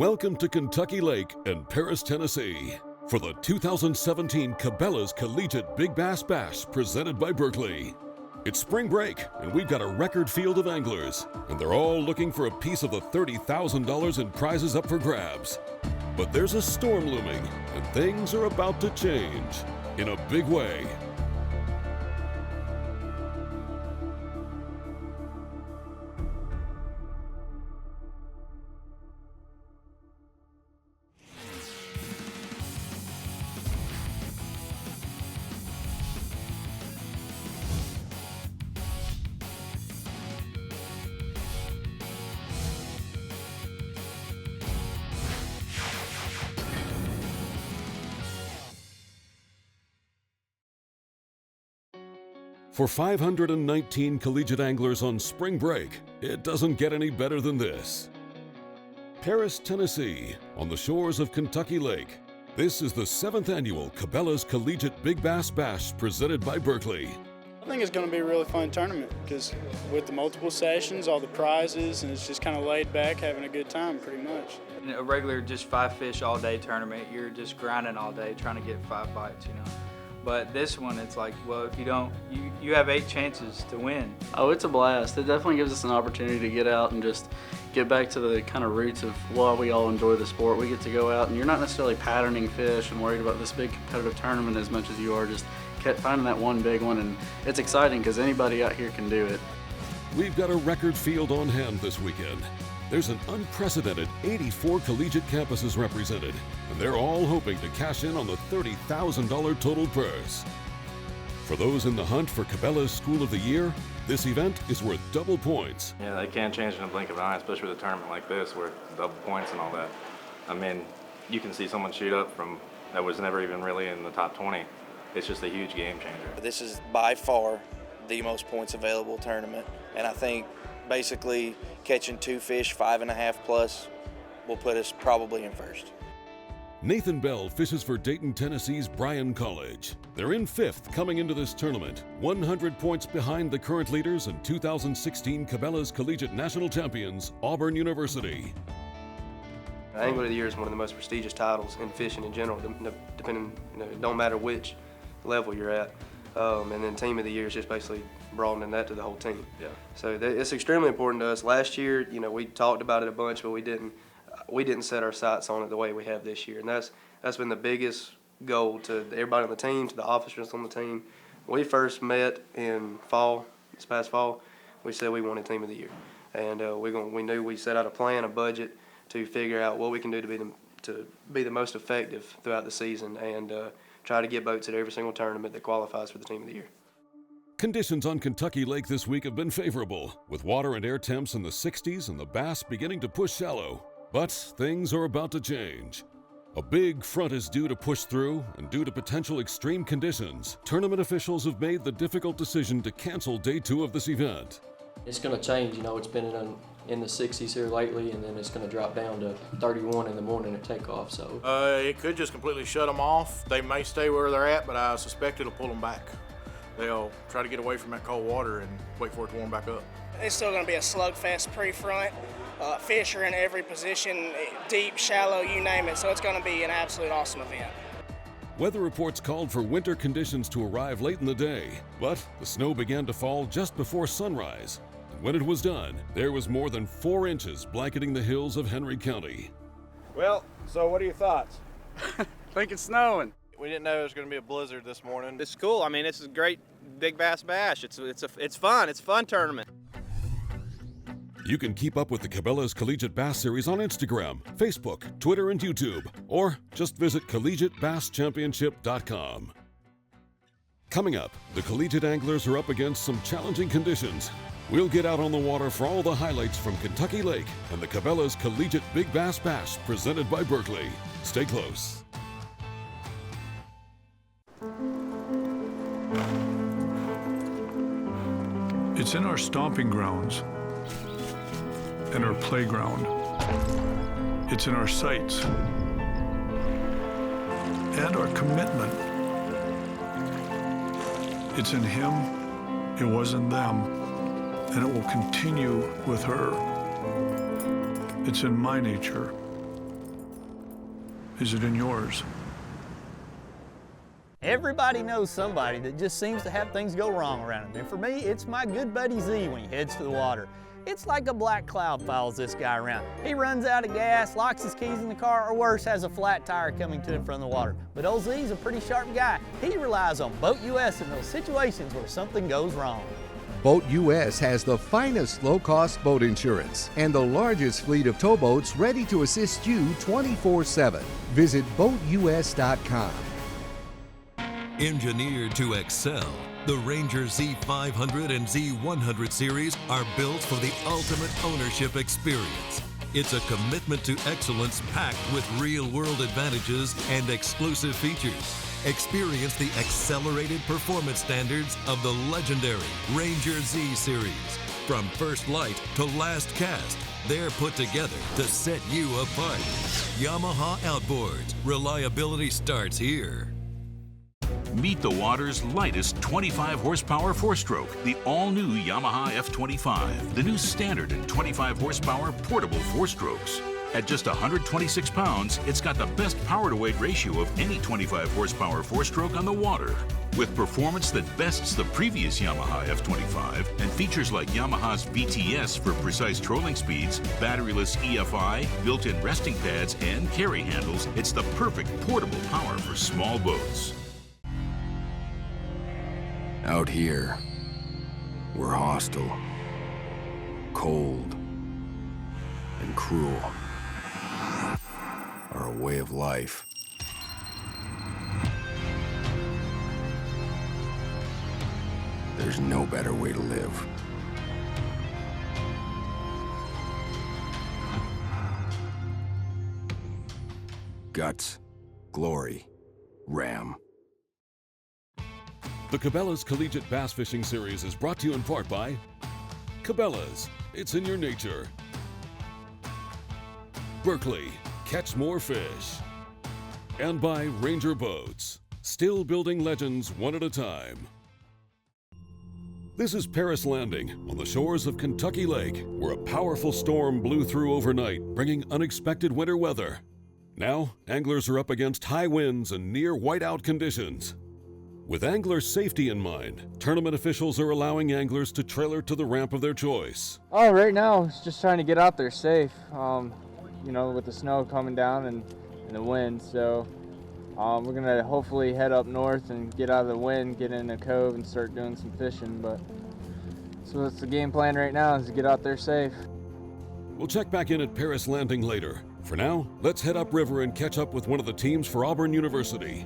Welcome to Kentucky Lake and Paris, Tennessee for the 2017 Cabela's Collegiate Big Bass Bash presented by Berkley. It's spring break and we've got a record field of anglers and they're all looking for a piece of the $30,000 in prizes up for grabs. But there's a storm looming and things are about to change in a big way. For 519 collegiate anglers on spring break, it doesn't get any better than this. Paris, Tennessee, on the shores of Kentucky Lake. This is the 7th annual Cabela's Collegiate Big Bass Bash presented by Berkley. I think it's going to be a really fun tournament because with the multiple sessions, all the prizes, and it's just kind of laid back, having a good time pretty much. In a regular just 5 fish all day tournament, you're just grinding all day trying to get 5 bites, you know. But this one, it's like, well, if you don't, you have 8 chances to win. Oh, it's a blast. It definitely gives us an opportunity to get out and just get back to the kind of roots of why we all enjoy the sport. We get to go out and you're not necessarily patterning fish and worried about this big competitive tournament as much as you are just finding that one big one, and it's exciting because anybody out here can do it. We've got a record field on hand this weekend. There's an unprecedented 84 collegiate campuses represented, and they're all hoping to cash in on the $30,000 total purse. For those in the hunt for Cabela's School of the Year, this event is worth double points. Yeah, they can't change in a blink of an eye, especially with a tournament like this where double points and all that. I mean, you can see someone shoot up from that was never even really in the top 20. It's just a huge game changer. This is by far the most points available tournament, and I think basically catching 2 fish, 5.5 plus, will put us probably in first. Nathan Bell fishes for Dayton, Tennessee's Bryan College. They're in 5th coming into this tournament, 100 points behind the current leaders and 2016 Cabela's Collegiate National Champions, Auburn University. Angler of the Year is one of the most prestigious titles in fishing in general, depending, it don't matter which level you're at. And then Team of the Year is just basically broadening that to the whole team. Yeah. So it's extremely important to us. Last year, we talked about it a bunch, but we didn't set our sights on it the way we have this year. And that's been the biggest goal to everybody on the team, to the officers on the team. When we first met in this past fall, we said we wanted Team of the Year. And we knew we set out a plan, a budget to figure out what we can do to be the most effective throughout the season and try to get boats at every single tournament that qualifies for the Team of the Year. Conditions on Kentucky Lake this week have been favorable, with water and air temps in the 60s and the bass beginning to push shallow. But things are about to change. A big front is due to push through, and due to potential extreme conditions, tournament officials have made the difficult decision to cancel day 2 of this event. It's going to change, it's been in the 60s here lately, and then it's going to drop down to 31 in the morning at takeoff. So it could just completely shut them off. They may stay where they're at, but I suspect it'll pull them back. They'll try to get away from that cold water and wait for it to warm back up. It's still going to be a slugfest pre-front. Fish are in every position, deep, shallow, you name it. So it's going to be an absolute awesome event. Weather reports called for winter conditions to arrive late in the day, but the snow began to fall just before sunrise. And when it was done, there was more than 4 inches blanketing the hills of Henry County. Well, so what are your thoughts? I think it's snowing. We didn't know there was going to be a blizzard this morning. It's cool. I mean, it's a great big bass bash. It's fun. It's a fun tournament. You can keep up with the Cabela's Collegiate Bass Series on Instagram, Facebook, Twitter, and YouTube, or just visit collegiatebasschampionship.com. Coming up, the collegiate anglers are up against some challenging conditions. We'll get out on the water for all the highlights from Kentucky Lake and the Cabela's Collegiate Big Bass Bash presented by Berkley. Stay close. It's in our stomping grounds and our playground. It's in our sights and our commitment. It's in him, it was in them, and it will continue with her. It's in my nature, is it in yours? Everybody knows somebody that just seems to have things go wrong around him. And for me, it's my good buddy Z when he heads to the water. It's like a black cloud follows this guy around. He runs out of gas, locks his keys in the car, or worse, has a flat tire coming to him from the water. But old Z's a pretty sharp guy. He relies on Boat US in those situations where something goes wrong. Boat US has the finest low-cost boat insurance and the largest fleet of towboats ready to assist you 24/7. Visit BoatUS.com. Engineered to excel, the Ranger Z500 and Z100 series are built for the ultimate ownership experience. It's a commitment to excellence packed with real-world advantages and exclusive features. Experience the accelerated performance standards of the legendary Ranger Z series. From first light to last cast, they're put together to set you apart. Yamaha Outboards. Reliability starts here. Meet the water's lightest 25 horsepower four-stroke, the all-new Yamaha F25, the new standard and 25 horsepower portable four-strokes. At just 126 pounds, it's got the best power-to-weight ratio of any 25 horsepower four-stroke on the water. With performance that bests the previous Yamaha F25 and features like Yamaha's VTS for precise trolling speeds, batteryless EFI, built-in resting pads, and carry handles, it's the perfect portable power for small boats. Out here, we're hostile, cold, and cruel. Our way of life. There's no better way to live. Guts, glory, ram. The Cabela's Collegiate Bass Fishing Series is brought to you in part by Cabela's, it's in your nature. Berkley, catch more fish. And by Ranger Boats, still building legends one at a time. This is Paris Landing on the shores of Kentucky Lake, where a powerful storm blew through overnight, bringing unexpected winter weather. Now, anglers are up against high winds and near whiteout conditions. With angler safety in mind, tournament officials are allowing anglers to trailer to the ramp of their choice. Oh, right now, it's just trying to get out there safe, you know, with the snow coming down and the wind. So we're going to hopefully head up north and get out of the wind, get in a cove and start doing some fishing. But so that's the game plan right now, is to get out there safe. We'll check back in at Paris Landing later. For now, let's head upriver and catch up with one of the teams for Auburn University.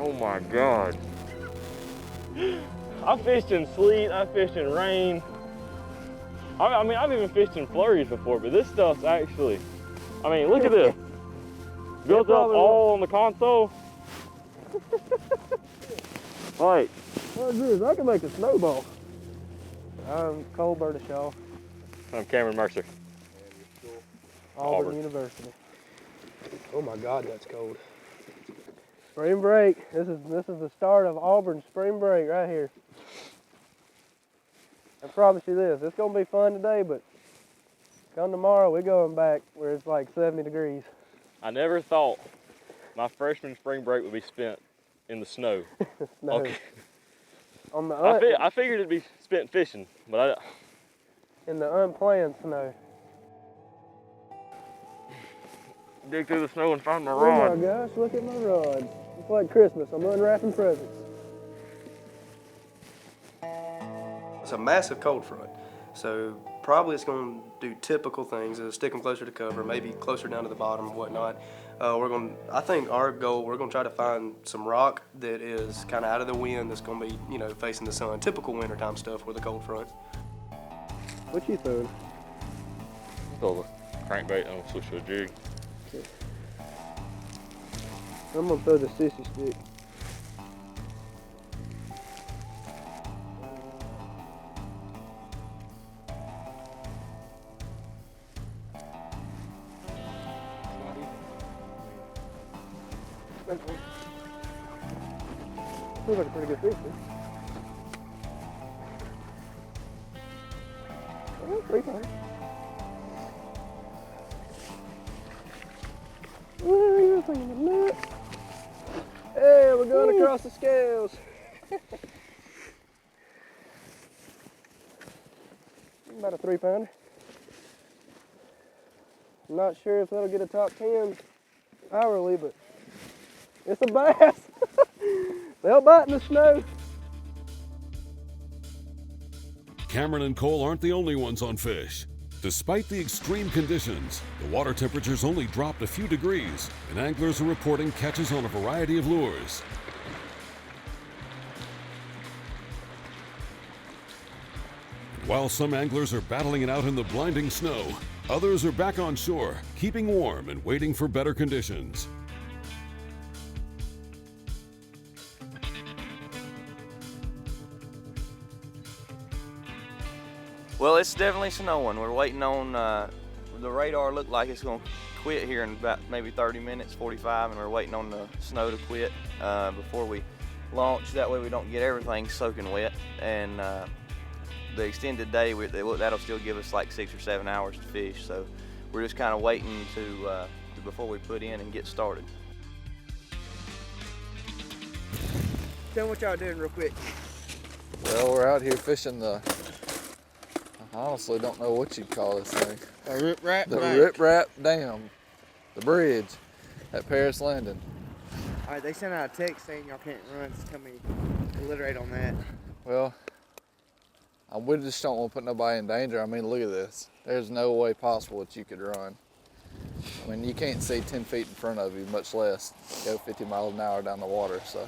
Oh my God. I fished in sleet, I fished in rain. I mean, I've even fished in flurries before, but this stuff's actually, I mean, look at this. Built up all on the console. Like, what is this? I can make a snowball. I'm Cole Bertishaw. I'm Cameron Mercer. Auburn University. Oh my God, that's cold. Spring break. This is the start of Auburn spring break right here. I promise you this, it's gonna be fun today, but come tomorrow, we're going back where it's like 70 degrees. I never thought my freshman spring break would be spent in the snow. Snow. Okay. On the I figured it'd be spent fishing, but in the unplanned snow. Dig through the snow and find my rod. Oh my gosh, look at my rod. It's like Christmas, I'm unwrapping presents. It's a massive cold front, so probably it's going to do typical things, stick them closer to cover, maybe closer down to the bottom and whatnot. I think our goal, we're going to try to find some rock that is kind of out of the wind, that's going to be, you know, facing the sun. Typical wintertime stuff with a cold front. What you throwing? Throw a crankbait and switch to a jig. Okay. I'm going to throw the sissy stick. Looks like a pretty good fish, man. Oh, 3 pounds. this thing in the net. Hey, we're going across the scales. About a 3-pounder. I'm not sure if that'll get a top 10 hourly, but it's a bass. They'll bite in the snow. Cameron and Cole aren't the only ones on fish. Despite the extreme conditions, the water temperature's only dropped a few degrees, and anglers are reporting catches on a variety of lures. While some anglers are battling it out in the blinding snow, others are back on shore, keeping warm and waiting for better conditions. Well, it's definitely snowing. We're waiting on, the radar looked like it's going to quit here in about maybe 30 minutes, 45, and we're waiting on the snow to quit before we launch. That way we don't get everything soaking wet. And the extended day, that'll still give us like 6 or 7 hours to fish. So we're just kind of waiting to before we put in and get started. Tell me what y'all doing real quick. Well, we're out here fishing I honestly don't know what you'd call this thing. A rip-rap The bank. rip-rap dam, the bridge at Paris Landing. All right, they sent out a text saying y'all can't run, so tell me, alliterate on that. Well, we just don't want to put nobody in danger. I mean, look at this. There's no way possible that you could run. I mean, you can't see 10 feet in front of you, much less go 50 miles an hour down the water, so.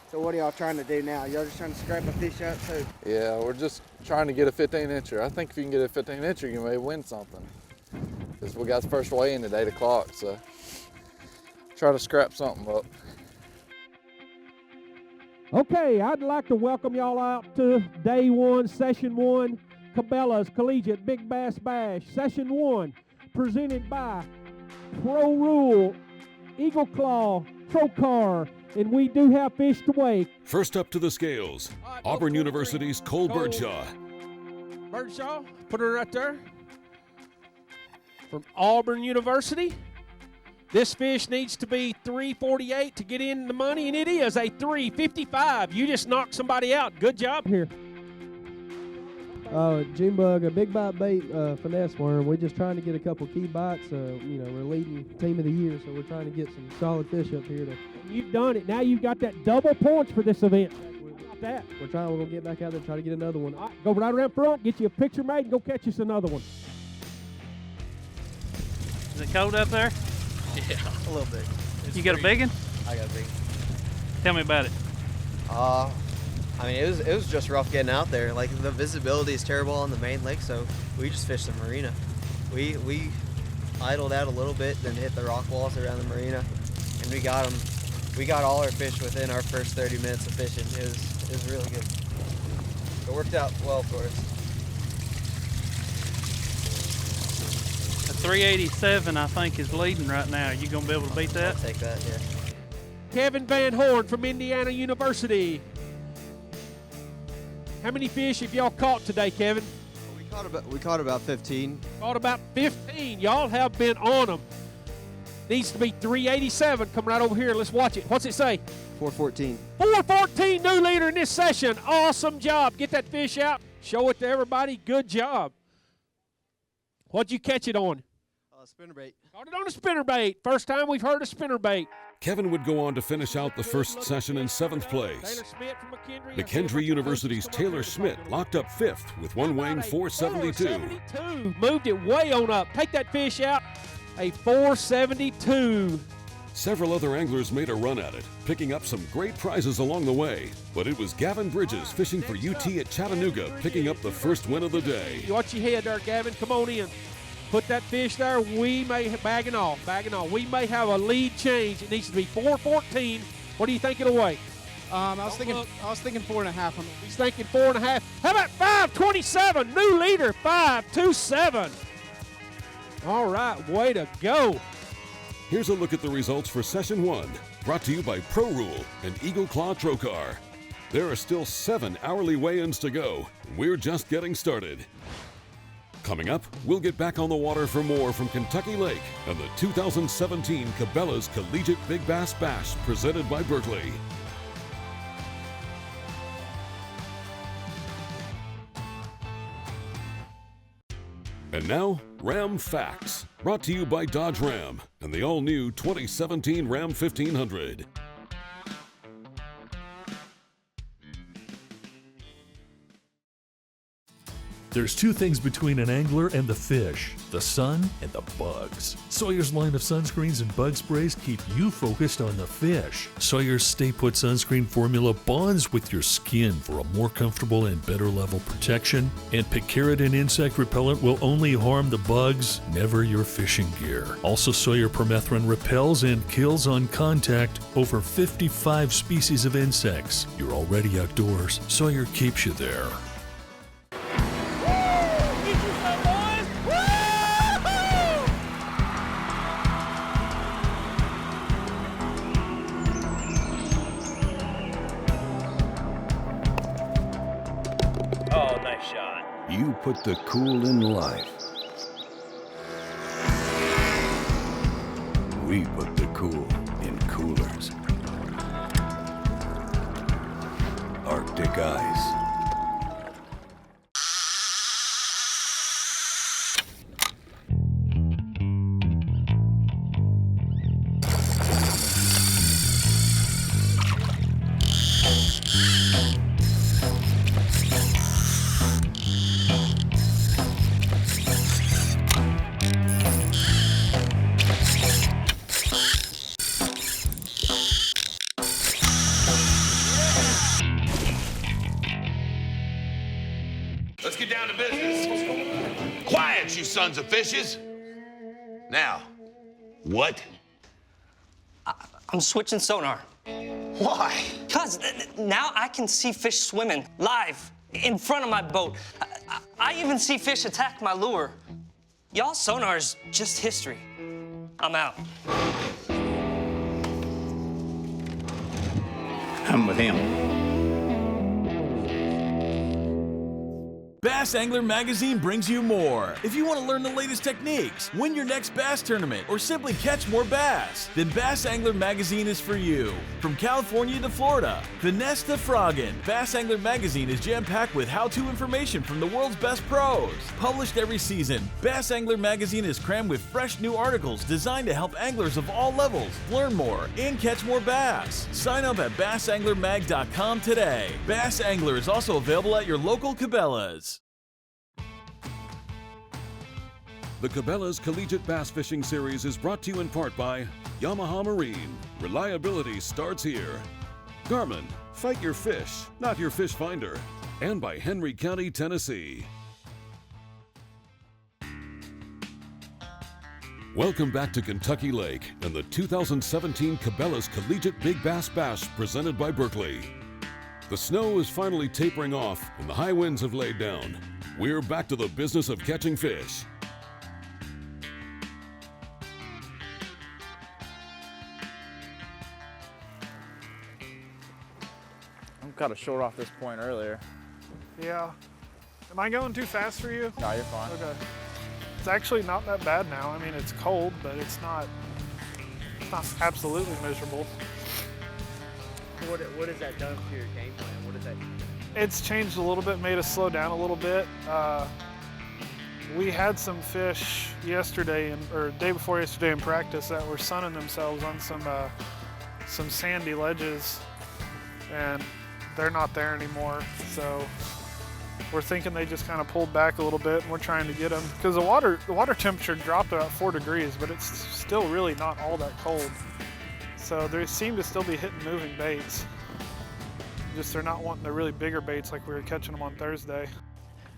So what are y'all trying to do now? Y'all just trying to scrape a fish up too? Yeah, we're just trying to get a 15-incher. I think if you can get a 15-incher, you may win something. Because we got the first weigh-in at 8 o'clock, so try to scrap something up. Okay, I'd like to welcome y'all out to day one, session one, Cabela's Collegiate Big Bass Bash. Session one, presented by Pro Rule, Eagle Claw, Trocar, and we do have fish to weigh. First up to the scales, Auburn University's Cole Birdshaw. Birdshaw, put her right there. From Auburn University. This fish needs to be 348 to get in the money, and it is a 355. You just knocked somebody out. Good job here. June bug, a big bite bait finesse worm. We're just trying to get a couple key bites. You know, we're leading team of the year, so we're trying to get some solid fish up here. You've done it. Now you've got that double points for this event. That. We're going to get back out there and try to get another one. All right, go right around front, get you a picture made, and go catch us another one. Is it cold up there? Yeah, a little bit. You got a big one? I got a big one. Tell me about it. I mean, it was just rough getting out there. Like, the visibility is terrible on the main lake, so we just fished the marina. We idled out a little bit, then hit the rock walls around the marina, and we got them. We got all our fish within our first 30 minutes of fishing. It was really good. It worked out well for us. A 387, I think, is leading right now. You gonna be able to beat that? I'll take that, yeah. Kevin Van Horn from Indiana University. How many fish have y'all caught today, Kevin? We caught about 15. Caught about 15. Y'all have been on them. Needs to be 387. Come right over here. Let's watch it. What's it say? 414. 414, new leader in this session. Awesome job. Get that fish out. Show it to everybody. Good job. What'd you catch it on? Spinnerbait. Caught it on a spinnerbait. First time we've heard of spinnerbait. Kevin would go on to finish out the first session in 7th place. McKendree University's Taylor Schmidt locked up 5th with one weighing 472. Moved it way on up. Take that fish out. A 472. Several other anglers made a run at it, picking up some great prizes along the way. But it was Gavin Bridges fishing for UT at Chattanooga picking up the first win of the day. You watch your head there, Gavin. Come on in. Put that fish there. We may bagging off. We may have a lead change. It needs to be 414. What do you think it'll weigh? I was thinking 4.5. He's thinking 4.5. How about 527? New leader, 527. All right, way to go. Here's a look at the results for Session 1, brought to you by Pro Rule and Eagle Claw Trocar. There are still 7 hourly weigh-ins to go. We're just getting started. Coming up, we'll get back on the water for more from Kentucky Lake and the 2017 Cabela's Collegiate Big Bass Bash presented by Berkley. And now, Ram Facts, brought to you by Dodge Ram and the all-new 2017 Ram 1500. There's two things between an angler and the fish, the sun and the bugs. Sawyer's line of sunscreens and bug sprays keep you focused on the fish. Sawyer's Stay Put sunscreen formula bonds with your skin for a more comfortable and better level protection. And picaridin insect repellent will only harm the bugs, never your fishing gear. Also, Sawyer permethrin repels and kills on contact over 55 species of insects. You're already outdoors. Sawyer keeps you there. Oh, nice shot. You put the cool in life. We put the cool in coolers. Arctic ice. Let's get down to business. Quiet, you sons of fishes. Now, what? I'm switching sonar. Why? Because now I can see fish swimming live in front of my boat. I even see fish attack my lure. Y'all's sonar's just history. I'm out. I'm with him. Bass Angler Magazine brings you more. If you want to learn the latest techniques, win your next bass tournament, or simply catch more bass, then Bass Angler Magazine is for you. From California to Florida, finesse to frogging, Bass Angler Magazine is jam-packed with how-to information from the world's best pros. Published every season, Bass Angler Magazine is crammed with fresh new articles designed to help anglers of all levels learn more and catch more bass. Sign up at bassanglermag.com today. Bass Angler is also available at your local Cabela's. The Cabela's Collegiate Bass Fishing Series is brought to you in part by Yamaha Marine. Reliability starts here. Garmin, fight your fish, not your fish finder. And by Henry County, Tennessee. Welcome back to Kentucky Lake and the 2017 Cabela's Collegiate Big Bass Bash presented by Berkley. The snow is finally tapering off and the high winds have laid down. We're back to the business of catching fish. I'm kind of short off this point earlier. Yeah. Am I going too fast for you? No, you're fine. Okay. It's actually not that bad now. I mean, it's cold, but it's not absolutely miserable. What has that done to your game plan? What does that? It's changed a little bit, made us slow down a little bit. We had some fish yesterday, or day before yesterday in practice, that were sunning themselves on some sandy ledges, and they're not there anymore. So we're thinking they just kind of pulled back a little bit, and we're trying to get them because the water temperature dropped about 4 degrees, but it's still really not all that cold. So they seem to still be hitting moving baits. Just they're not wanting the really bigger baits like we were catching them on Thursday.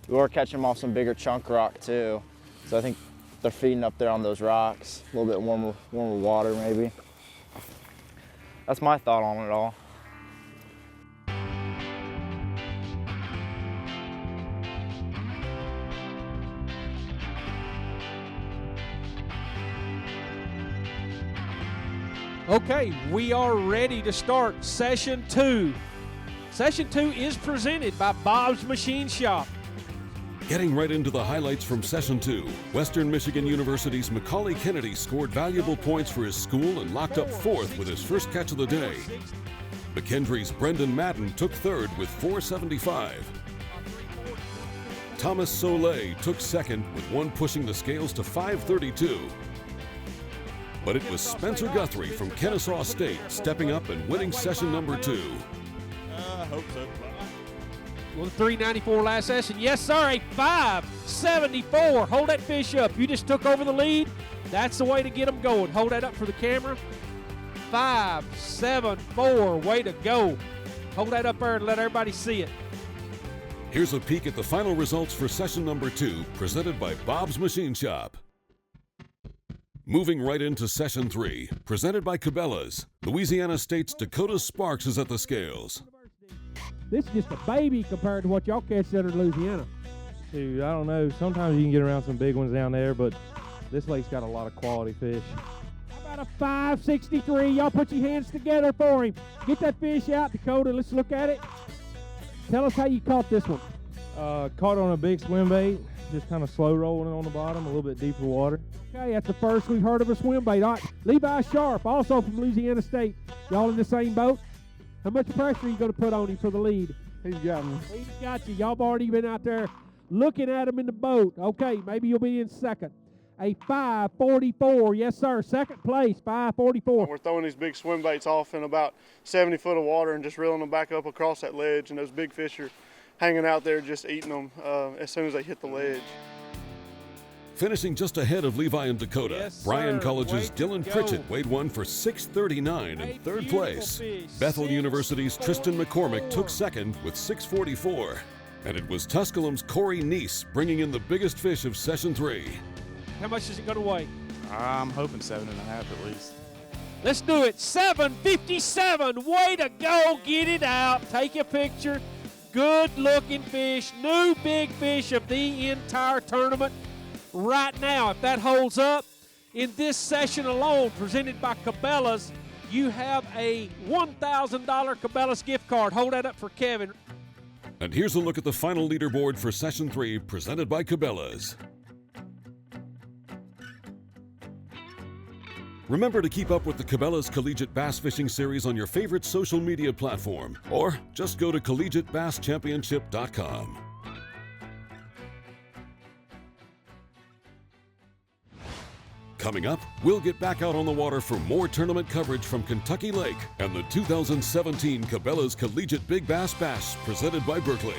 We were catching them off some bigger chunk rock too. So I think they're feeding up there on those rocks. A little bit warmer water maybe. That's my thought on it all. Okay, we are ready to start Session 2. Session 2 is presented by Bob's Machine Shop. Getting right into the highlights from Session 2, Western Michigan University's Macaulay Kennedy scored valuable points for his school and locked up fourth with his first catch of the day. McKendree's Brendan Madden took third with 475. Thomas Soleil took second with one pushing the scales to 532. But it was Spencer Guthrie from Kennesaw State stepping up and winning session number 2. I hope so. Well, 394 last session. Yes, sir, a 574. Hold that fish up. You just took over the lead. That's the way to get them going. Hold that up for the camera. 574. Way to go. Hold that up there and let everybody see it. Here's a peek at the final results for session number 2, presented by Bob's Machine Shop. Moving right into session 3, presented by Cabela's. Louisiana State's Dakota Sparks is at the scales. This is just a baby compared to what y'all catch out of Louisiana. Dude, I don't know. Sometimes you can get around some big ones down there, but this lake's got a lot of quality fish. How about a 563? Y'all put your hands together for him. Get that fish out, Dakota. Let's look at it. Tell us how you caught this one. Caught on a big swim bait, just kind of slow rolling on the bottom, a little bit deeper water. Okay, that's the first we've heard of a swim bait. All right, Levi Sharp, also from Louisiana State. Y'all in the same boat? How much pressure are you going to put on him for the lead? He's got me. He's got you. Y'all have already been out there looking at him in the boat. Okay, maybe you'll be in second. A 544, yes sir, second place, 544. We're throwing these big swim baits off in about 70 foot of water and just reeling them back up across that ledge, and those big fish are hanging out there just eating them as soon as they hit the ledge. Finishing just ahead of Levi and Dakota, yes, Bryan sir. College's Dylan Pritchett weighed one for 639 in third place. Bethel University's Tristan McCormick took second with 644. And it was Tusculum's Corey Neese bringing in the biggest fish of session 3. How much is it going to weigh? I'm hoping 7.5 at least. Let's do it. 757. Way to go. Get it out. Take a picture. Good looking fish. New big fish of the entire tournament right now. If that holds up in this session alone, presented by Cabela's, you have a $1,000 Cabela's gift card. Hold that up for Kevin. And here's a look at the final leaderboard for session 3, presented by Cabela's. Remember to keep up with the Cabela's Collegiate Bass Fishing Series on your favorite social media platform, or just go to collegiatebasschampionship.com. Coming up, we'll get back out on the water for more tournament coverage from Kentucky Lake and the 2017 Cabela's Collegiate Big Bass Bash presented by Berkley.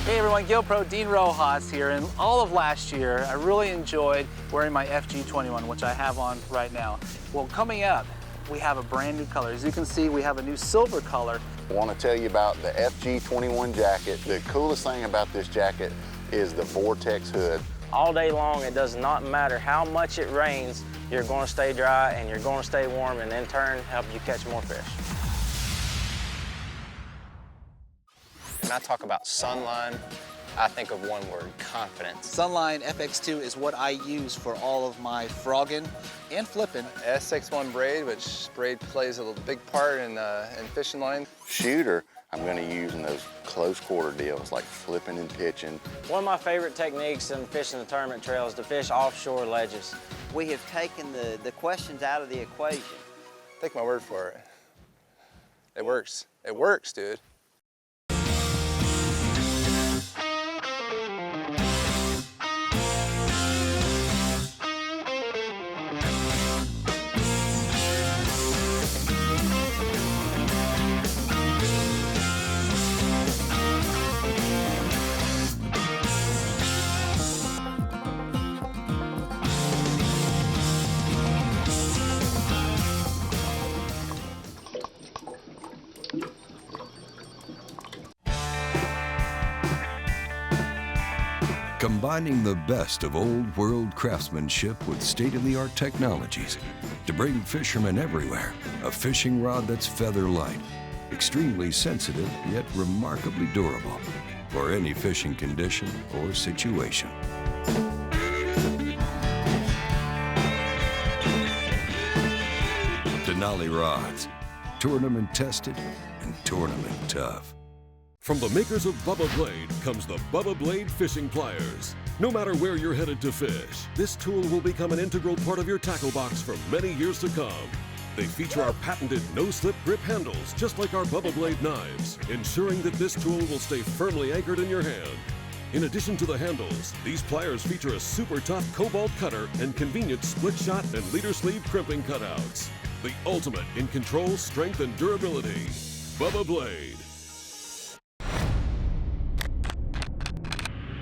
Hey everyone, GoPro Dean Rojas here, and all of last year I really enjoyed wearing my FG21, which I have on right now. Well, coming up, we have a brand new color. As you can see, we have a new silver color. I want to tell you about the FG21 jacket. The coolest thing about this jacket is the Vortex hood. All day long, it does not matter how much it rains, you're going to stay dry and you're going to stay warm, and in turn help you catch more fish. When I talk about Sunline, I think of one word: confidence. Sunline FX2 is what I use for all of my frogging and flipping. SX1 braid, which braid plays a big part in fishing line. Shooter, I'm going to use in those close quarter deals like flipping and pitching. One of my favorite techniques in fishing the tournament trail is to fish offshore ledges. We have taken the questions out of the equation. Take my word for it. It works. It works, dude. Combining the best of old world craftsmanship with state-of-the-art technologies to bring fishermen everywhere a fishing rod that's feather light, extremely sensitive yet remarkably durable for any fishing condition or situation. Denali rods. Tournament tested and tournament tough. From the makers of Bubba Blade comes the Bubba Blade Fishing Pliers. No matter where you're headed to fish, this tool will become an integral part of your tackle box for many years to come. They feature our patented no-slip grip handles, just like our Bubba Blade knives, ensuring that this tool will stay firmly anchored in your hand. In addition to the handles, these pliers feature a super tough cobalt cutter and convenient split shot and leader sleeve crimping cutouts. The ultimate in control, strength, and durability. Bubba Blade.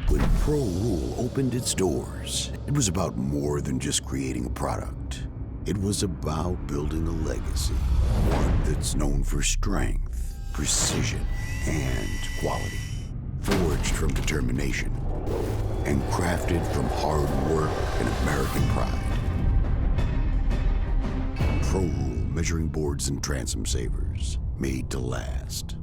When Pro Rule opened its doors, it was about more than just creating a product. It was about building a legacy, one that's known for strength, precision, and quality. Forged from determination and crafted from hard work and American pride. Pro Rule measuring boards and transom savers, made to last.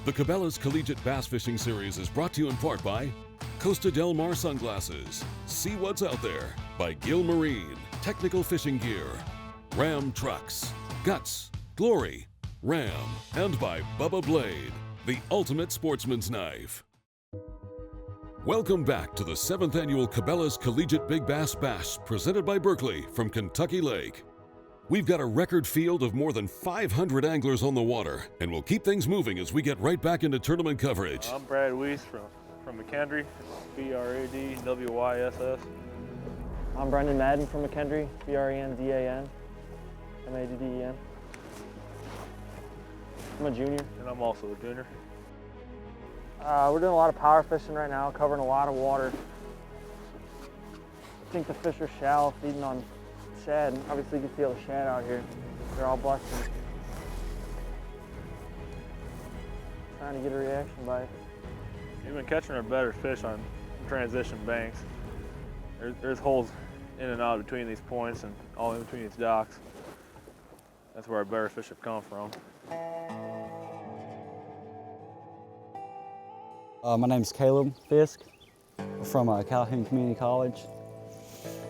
The Cabela's Collegiate Bass Fishing Series is brought to you in part by Costa Del Mar Sunglasses, See What's Out There, by Gill Marine, Technical Fishing Gear, Ram Trucks, Guts, Glory, Ram, and by Bubba Blade, the ultimate sportsman's knife. Welcome back to the 7th annual Cabela's Collegiate Big Bass Bash presented by Berkley from Kentucky Lake. We've got a record field of more than 500 anglers on the water, and we'll keep things moving as we get right back into tournament coverage. I'm Brad Weiss from McKendree, BRADWYSS. I'm Brendan Madden from McKendree, BRENDAN, MADDEN. I'm a junior. And I'm also a junior. We're doing a lot of power fishing right now, covering a lot of water. I think the fish are shallow, feeding on shad. And obviously you can see all the shad out here. They're all busting. Trying to get a reaction bite. You've been catching our better fish on transition banks. There's holes in and out between these points and all in between these docks. That's where our better fish have come from. My name's Caleb Fisk from Calhoun Community College.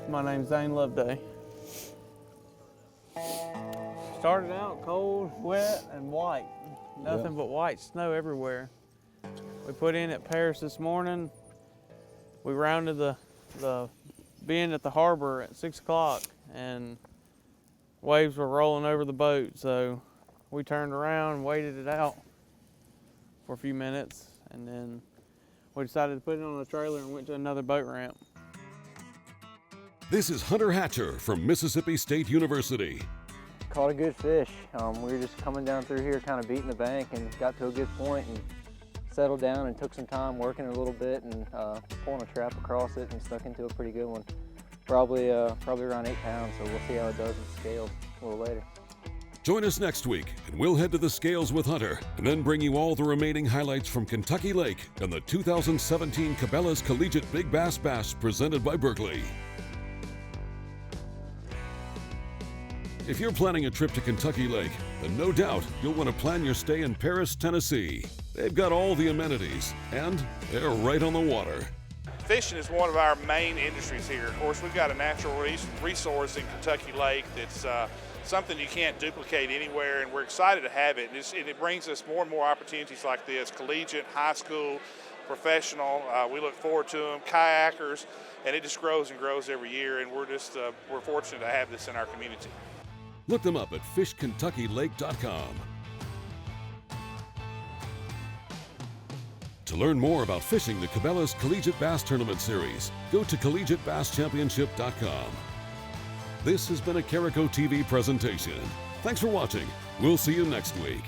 My name's Zane Loveday. Started out cold, wet, and white. Nothing but white snow everywhere. We put in at Paris this morning. We rounded the bend at the harbor at 6 o'clock, and waves were rolling over the boat. So we turned around and waited it out for a few minutes, and then we decided to put it on the trailer and went to another boat ramp. This is Hunter Hatcher from Mississippi State University. Caught a good fish. We were just coming down through here, kind of beating the bank, and got to a good point and settled down and took some time working a little bit and pulling a trap across it and stuck into a pretty good one. Probably around 8 pounds, so we'll see how it does with scales a little later. Join us next week, and we'll head to the scales with Hunter, and then bring you all the remaining highlights from Kentucky Lake and the 2017 Cabela's Collegiate Big Bass Bash presented by Berkley. If you're planning a trip to Kentucky Lake, then no doubt you'll want to plan your stay in Paris, Tennessee. They've got all the amenities, and they're right on the water. Fishing is one of our main industries here. Of course, we've got a natural resource in Kentucky Lake that's something you can't duplicate anywhere, and we're excited to have it. And it brings us more and more opportunities like this, collegiate, high school, professional. We look forward to them, kayakers, and it just grows and grows every year, and we're fortunate to have this in our community. Look them up at fishkentuckylake.com. To learn more about fishing the Cabela's Collegiate Bass Tournament Series, go to collegiatebasschampionship.com. This has been a Carico TV presentation. Thanks for watching. We'll see you next week.